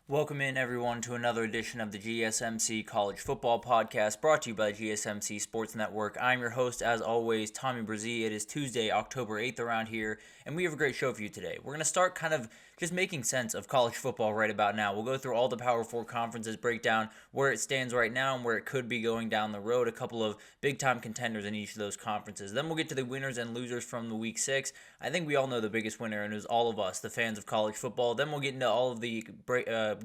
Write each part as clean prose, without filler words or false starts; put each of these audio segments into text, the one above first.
Welcome in, everyone, to another edition of the GSMC College Football Podcast, brought to you by GSMC Sports Network. I'm your host, as always, Tommy Brzee. It is Tuesday, October 8th around here, and we have a great show for you today. We're going to start kind of just making sense of college football right about now. We'll go through all the Power 4 conferences, break down where it stands right now and where it could be going down the road, a couple of big-time contenders in each of those conferences. Then we'll get to the winners and losers from the Week 6. I think we all know the biggest winner, and it was all of us, the fans of college football. Then we'll get into all of the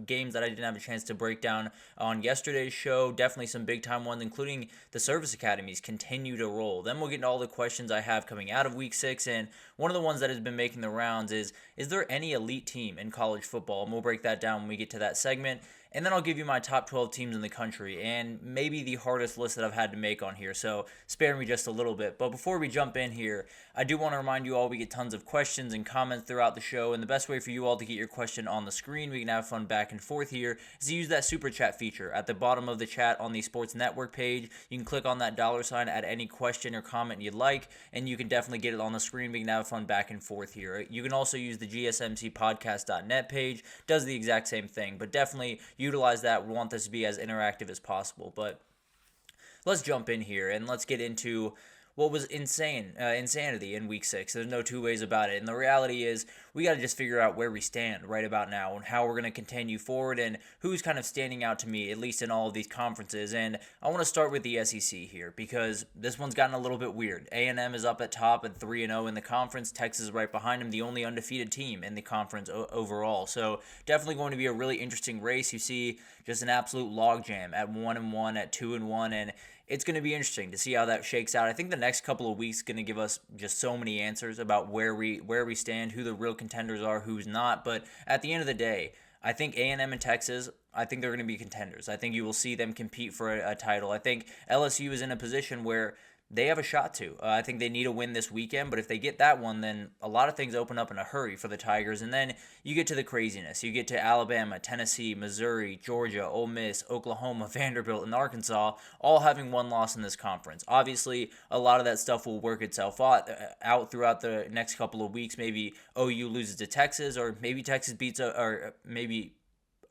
games that I didn't have a chance to break down on yesterday's show. Definitely some big-time ones, including the service academies continue to roll. Then we'll get into all the questions I have coming out of Week 6, and one of the ones that has been making the rounds is there any elite team in college football? And we'll break that down when we get to that segment. And then I'll give you my top 12 teams in the country, and maybe the hardest list that I've had to make on here, so spare me just a little bit. But before we jump in here, I do want to remind you all we get tons of questions and comments throughout the show, and the best way for you all to get your question on the screen, we can have fun back and forth here, is to use that super chat feature at the bottom of the chat on the Sports Network page. You can click on that $, add any question or comment you'd like, and you can definitely get it on the screen. We can have fun back and forth here. You can also use the gsmcpodcast.net page, does the exact same thing, but definitely utilize that. We want this to be as interactive as possible. But let's jump in here and let's get into what was insanity in Week 6. There's no two ways about it. And the reality is we got to just figure out where we stand right about now and how we're going to continue forward and who's kind of standing out to me, at least in all of these conferences. And I want to start with the SEC here because this one's gotten a little bit weird. A&M is up at top at 3-0 in the conference. Texas is right behind them, the only undefeated team in the conference overall. So definitely going to be a really interesting race. You see just an absolute logjam at 1-1, at 2-1, and it's going to be interesting to see how that shakes out. I think the next couple of weeks going to give us just so many answers about where we stand, who the real contenders are, who's not. But at the end of the day, I think A&M and Texas, I think they're going to be contenders. I think you will see them compete for a title. I think LSU is in a position where they have a shot to. I think they need a win this weekend, but if they get that one, then a lot of things open up in a hurry for the Tigers. And then you get to the craziness. You get to Alabama, Tennessee, Missouri, Georgia, Ole Miss, Oklahoma, Vanderbilt, and Arkansas, all having one loss in this conference. Obviously, a lot of that stuff will work itself out throughout the next couple of weeks. Maybe OU loses to Texas, or maybe Texas beats, or maybe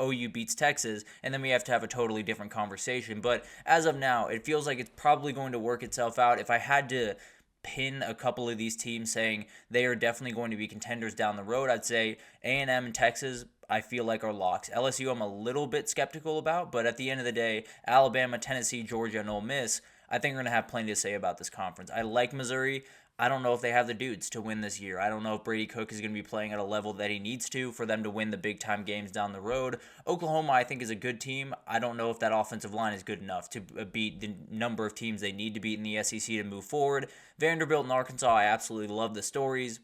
OU beats Texas, and then we have to have a totally different conversation. But as of now, it feels like it's probably going to work itself out. If I had to pin a couple of these teams saying they are definitely going to be contenders down the road, I'd say A&M and Texas, I feel like are locks. LSU I'm a little bit skeptical about, but at the end of the day, Alabama, Tennessee, Georgia, and Ole Miss, I think we're going to have plenty to say about this conference. I like Missouri. I don't know if they have the dudes to win this year. I don't know if Brady Cook is going to be playing at a level that he needs to for them to win the big-time games down the road. Oklahoma, I think, is a good team. I don't know if that offensive line is good enough to beat the number of teams they need to beat in the SEC to move forward. Vanderbilt and Arkansas, I absolutely love the stories.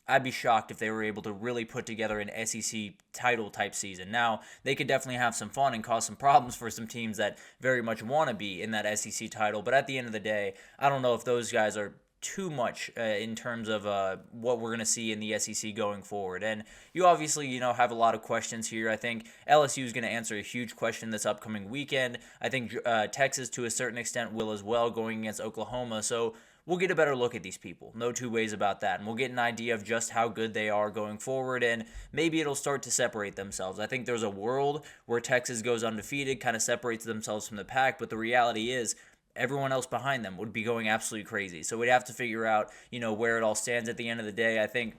I'd be shocked if they were able to really put together an SEC title-type season. Now, they could definitely have some fun and cause some problems for some teams that very much want to be in that SEC title, but at the end of the day, I don't know if those guys are too much in terms of what we're going to see in the SEC going forward. And you obviously, have a lot of questions here. I think LSU is going to answer a huge question this upcoming weekend. I think Texas, to a certain extent, will as well, going against Oklahoma. So we'll get a better look at these people. No two ways about that. And we'll get an idea of just how good they are going forward, and maybe it'll start to separate themselves. I think there's a world where Texas goes undefeated, kind of separates themselves from the pack, but the reality is everyone else behind them would be going absolutely crazy. So we'd have to figure out, where it all stands at the end of the day. I think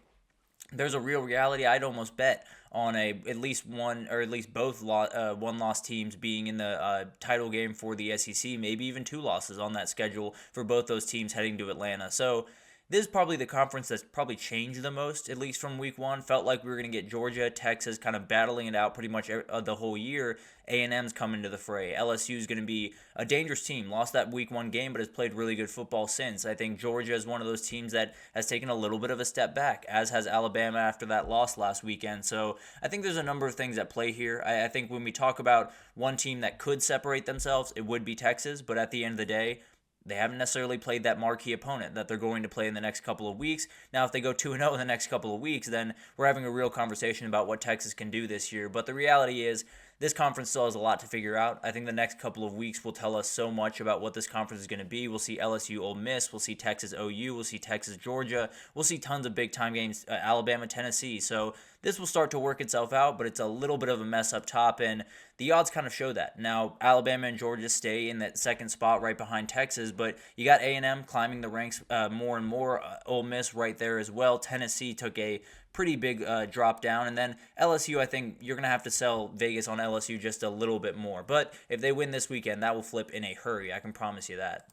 there's a real reality. I'd almost bet on at least one or at least both one-loss teams being in the title game for the SEC, maybe even two losses on that schedule for both those teams heading to Atlanta. So this is probably the conference that's probably changed the most, at least from week one. Felt like we were going to get Georgia, Texas kind of battling it out pretty much the whole year. A&M's coming to the fray. LSU is going to be a dangerous team. Lost that week one game, but has played really good football since. I think Georgia is one of those teams that has taken a little bit of a step back, as has Alabama after that loss last weekend. So I think there's a number of things at play here. I think when we talk about one team that could separate themselves, it would be Texas. But at the end of the day, they haven't necessarily played that marquee opponent that they're going to play in the next couple of weeks. Now, if they go 2-0 in the next couple of weeks, then we're having a real conversation about what Texas can do this year. But the reality is, this conference still has a lot to figure out. I think the next couple of weeks will tell us so much about what this conference is going to be. We'll see LSU Ole Miss, we'll see Texas OU, we'll see Texas Georgia, we'll see tons of big time games, Alabama Tennessee. So this will start to work itself out, but it's a little bit of a mess up top, and the odds kind of show that. Now, Alabama and Georgia stay in that second spot right behind Texas, but you got A&M climbing the ranks more and more. Ole Miss right there as well. Tennessee took a pretty big drop down, and then LSU, I think you're going to have to sell Vegas on LSU just a little bit more. But if they win this weekend, that will flip in a hurry. I can promise you that.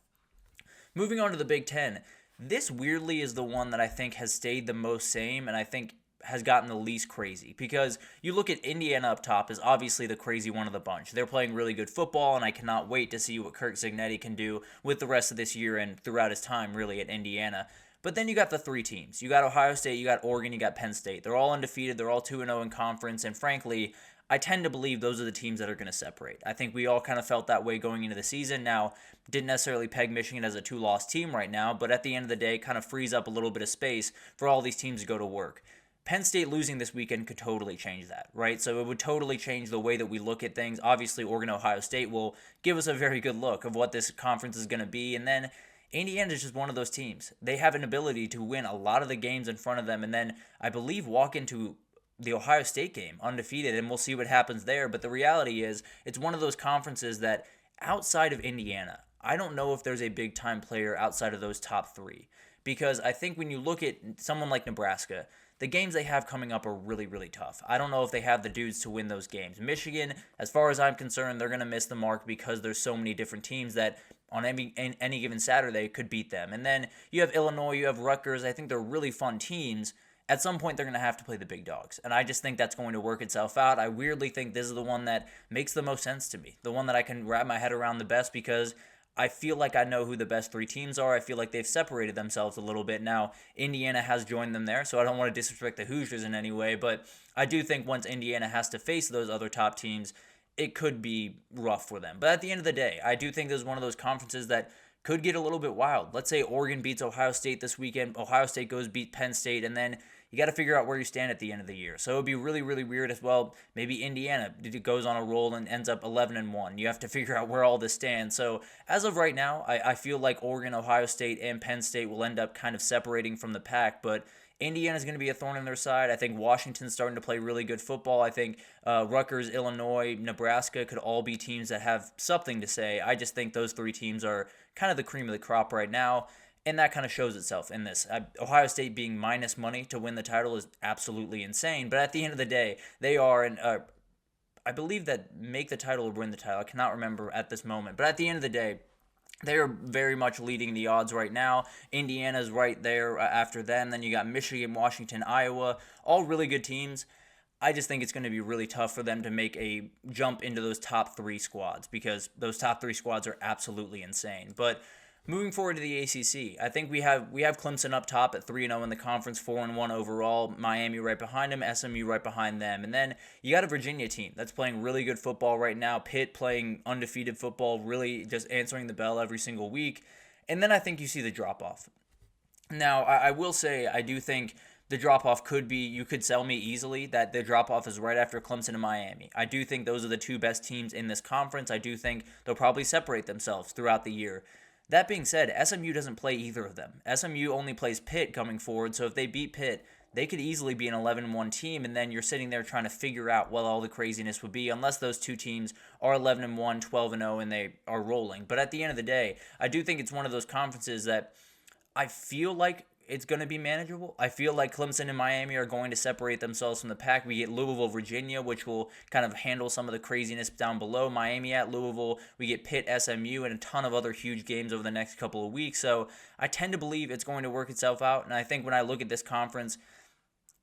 Moving on to the Big Ten, this weirdly is the one that I think has stayed the most same, and I think has gotten the least crazy, because you look at Indiana up top is obviously the crazy one of the bunch. They're playing really good football, and I cannot wait to see what Kirk Cignetti can do with the rest of this year and throughout his time really at Indiana. But then you got the three teams. You got Ohio State, you got Oregon, you got Penn State. They're all undefeated. They're all 2-0 in conference, and frankly, I tend to believe those are the teams that are going to separate. I think we all kind of felt that way going into the season. Now, didn't necessarily peg Michigan as a 2-loss team right now, but at the end of the day, kind of frees up a little bit of space for all these teams to go to work. Penn State losing this weekend could totally change that, right? So it would totally change the way that we look at things. Obviously, Oregon, Ohio State will give us a very good look of what this conference is going to be. And then Indiana is just one of those teams. They have an ability to win a lot of the games in front of them, and then I believe walk into the Ohio State game undefeated, and we'll see what happens there. But the reality is, it's one of those conferences that outside of Indiana, I don't know if there's a big-time player outside of those top three. Because I think when you look at someone like Nebraska, the games they have coming up are really, really tough. I don't know if they have the dudes to win those games. Michigan, as far as I'm concerned, they're going to miss the mark because there's so many different teams that on any given Saturday could beat them. And then you have Illinois, you have Rutgers. I think they're really fun teams. At some point, they're going to have to play the big dogs. And I just think that's going to work itself out. I weirdly think this is the one that makes the most sense to me. The one that I can wrap my head around the best, because I feel like I know who the best three teams are. I feel like they've separated themselves a little bit. Now, Indiana has joined them there, so I don't want to disrespect the Hoosiers in any way, but I do think once Indiana has to face those other top teams, it could be rough for them. But at the end of the day, I do think this is one of those conferences that could get a little bit wild. Let's say Oregon beats Ohio State this weekend. Ohio State goes beat Penn State, and then you got to figure out where you stand at the end of the year. So it would be really, really weird as well. Maybe Indiana goes on a roll and ends up 11-1. You have to figure out where all this stands. So as of right now, I feel like Oregon, Ohio State, and Penn State will end up kind of separating from the pack, but Indiana's going to be a thorn in their side. I think Washington's starting to play really good football. I think Rutgers, Illinois, Nebraska could all be teams that have something to say. I just think those three teams are kind of the cream of the crop right now, and that kind of shows itself in this. Ohio State being minus money to win the title is absolutely insane, but at the end of the day, they are, and I believe that make the title or win the title. I cannot remember at this moment, but at the end of the day, they are very much leading the odds right now. Indiana's right there after them. Then you got Michigan, Washington, Iowa, all really good teams. I just think it's going to be really tough for them to make a jump into those top three squads, because those top three squads are absolutely insane. But moving forward to the ACC, I think we have Clemson up top at 3-0 in the conference, 4-1 overall. Miami right behind them, SMU right behind them. And then you got a Virginia team that's playing really good football right now. Pitt playing undefeated football, really just answering the bell every single week. And then I think you see the drop-off. Now, I will say I do think the drop-off could be, you could sell me easily that the drop-off is right after Clemson and Miami. I do think those are the two best teams in this conference. I do think they'll probably separate themselves throughout the year. That being said, SMU doesn't play either of them. SMU only plays Pitt coming forward, so if they beat Pitt, they could easily be an 11-1 team, and then you're sitting there trying to figure out what all the craziness would be, unless those two teams are 11-1, 12-0, and they are rolling. But at the end of the day, I do think it's one of those conferences that I feel like it's going to be manageable. I feel like Clemson and Miami are going to separate themselves from the pack. We get Louisville, Virginia, which will kind of handle some of the craziness down below. Miami at Louisville. We get Pitt, SMU, and a ton of other huge games over the next couple of weeks. So I tend to believe it's going to work itself out. And I think when I look at this conference,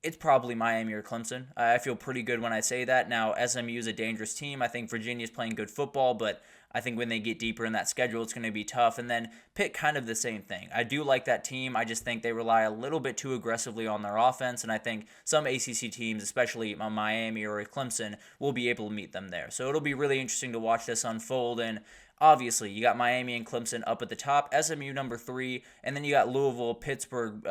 it's probably Miami or Clemson. I feel pretty good when I say that. Now, SMU is a dangerous team. I think Virginia's playing good football, but I think when they get deeper in that schedule, it's going to be tough. And then Pitt, kind of the same thing. I do like that team. I just think they rely a little bit too aggressively on their offense, and I think some ACC teams, especially Miami or Clemson, will be able to meet them there. So it'll be really interesting to watch this unfold. And obviously, you got Miami and Clemson up at the top, SMU number 3, and then you got Louisville, Pittsburgh,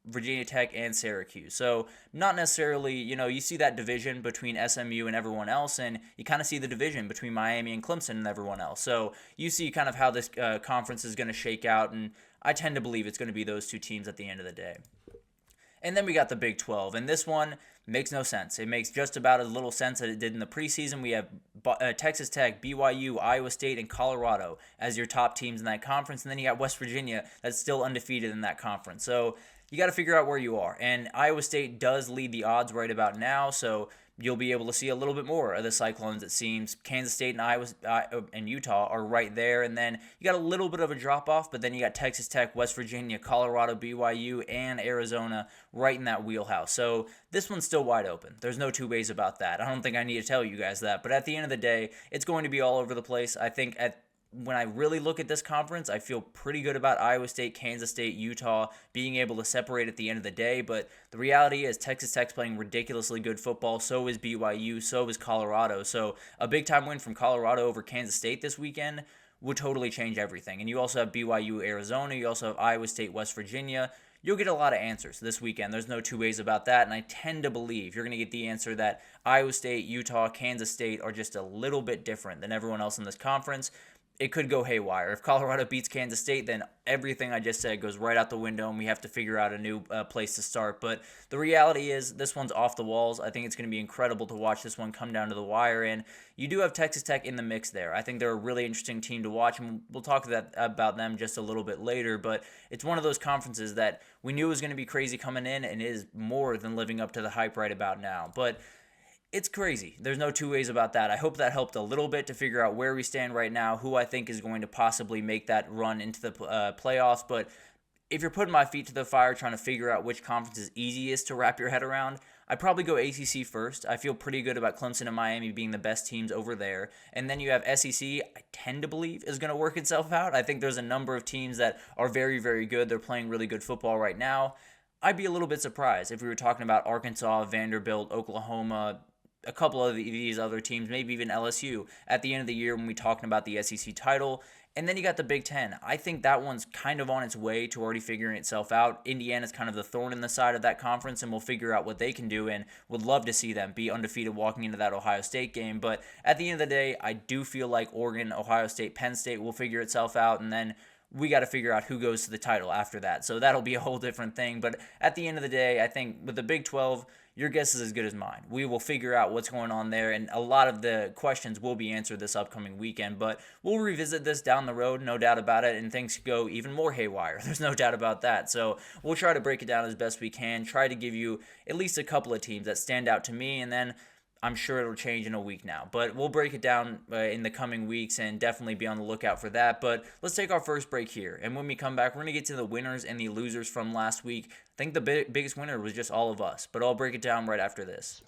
Virginia Tech, and Syracuse. So not necessarily, you see that division between SMU and everyone else, and you kind of see the division between Miami and Clemson and everyone else. So you see kind of how this conference is going to shake out, and I tend to believe it's going to be those two teams at the end of the day. And then we got the Big 12, and this one makes no sense. It makes just about as little sense as it did in the preseason. We have Texas Tech, BYU, Iowa State, and Colorado as your top teams in that conference, and then you got West Virginia that's still undefeated in that conference. So you got to figure out where you are, and Iowa State does lead the odds right about now, so you'll be able to see a little bit more of the Cyclones, it seems. Kansas State and Iowa and Utah are right there, and then you got a little bit of a drop-off, but then you got Texas Tech, West Virginia, Colorado, BYU, and Arizona right in that wheelhouse. So this one's still wide open. There's no two ways about that. I don't think I need to tell you guys that, but at the end of the day, it's going to be all over the place. I think when I really look at this conference, I feel pretty good about Iowa State, Kansas State, Utah being able to separate at the end of the day. But the reality is Texas Tech's playing ridiculously good football. So is BYU. So is Colorado. So a big-time win from Colorado over Kansas State this weekend would totally change everything. And you also have BYU, Arizona. You also have Iowa State, West Virginia. You'll get a lot of answers this weekend. There's no two ways about that, and I tend to believe you're going to get the answer that Iowa State, Utah, Kansas State are just a little bit different than everyone else in this conference. It could go haywire. If Colorado beats Kansas State, then everything I just said goes right out the window, and we have to figure out a new place to start. But the reality is this one's off the walls. I think it's going to be incredible to watch this one come down to the wire, and you do have Texas Tech in the mix there. I think they're a really interesting team to watch, and we'll talk about them just a little bit later. But it's one of those conferences that we knew was going to be crazy coming in, and is more than living up to the hype right about now. But it's crazy. There's no two ways about that. I hope that helped a little bit to figure out where we stand right now, who I think is going to possibly make that run into the playoffs. But if you're putting my feet to the fire trying to figure out which conference is easiest to wrap your head around, I'd probably go ACC first. I feel pretty good about Clemson and Miami being the best teams over there. And then you have SEC, I tend to believe, is going to work itself out. I think there's a number of teams that are very, very good. They're playing really good football right now. I'd be a little bit surprised if we were talking about Arkansas, Vanderbilt, Oklahoma, a couple of these other teams, maybe even LSU, at the end of the year when we're talking about the SEC title. And then you got the Big Ten. I think that one's kind of on its way to already figuring itself out. Indiana's kind of the thorn in the side of that conference, and we'll figure out what they can do, and would love to see them be undefeated walking into that Ohio State game. But at the end of the day, I do feel like Oregon, Ohio State, Penn State will figure itself out, and then we got to figure out who goes to the title after that. So that'll be a whole different thing. But at the end of the day, I think with the Big 12, your guess is as good as mine. We will figure out what's going on there, and a lot of the questions will be answered this upcoming weekend. But we'll revisit this down the road, no doubt about it, and things go even more haywire. There's no doubt about that. So we'll try to break it down as best we can, try to give you at least a couple of teams that stand out to me, and then I'm sure it'll change in a week now. But we'll break it down in the coming weeks and definitely be on the lookout for that. But let's take our first break here. And when we come back, we're going to get to the winners and the losers from last week. I think the biggest winner was just all of us. But I'll break it down right after this.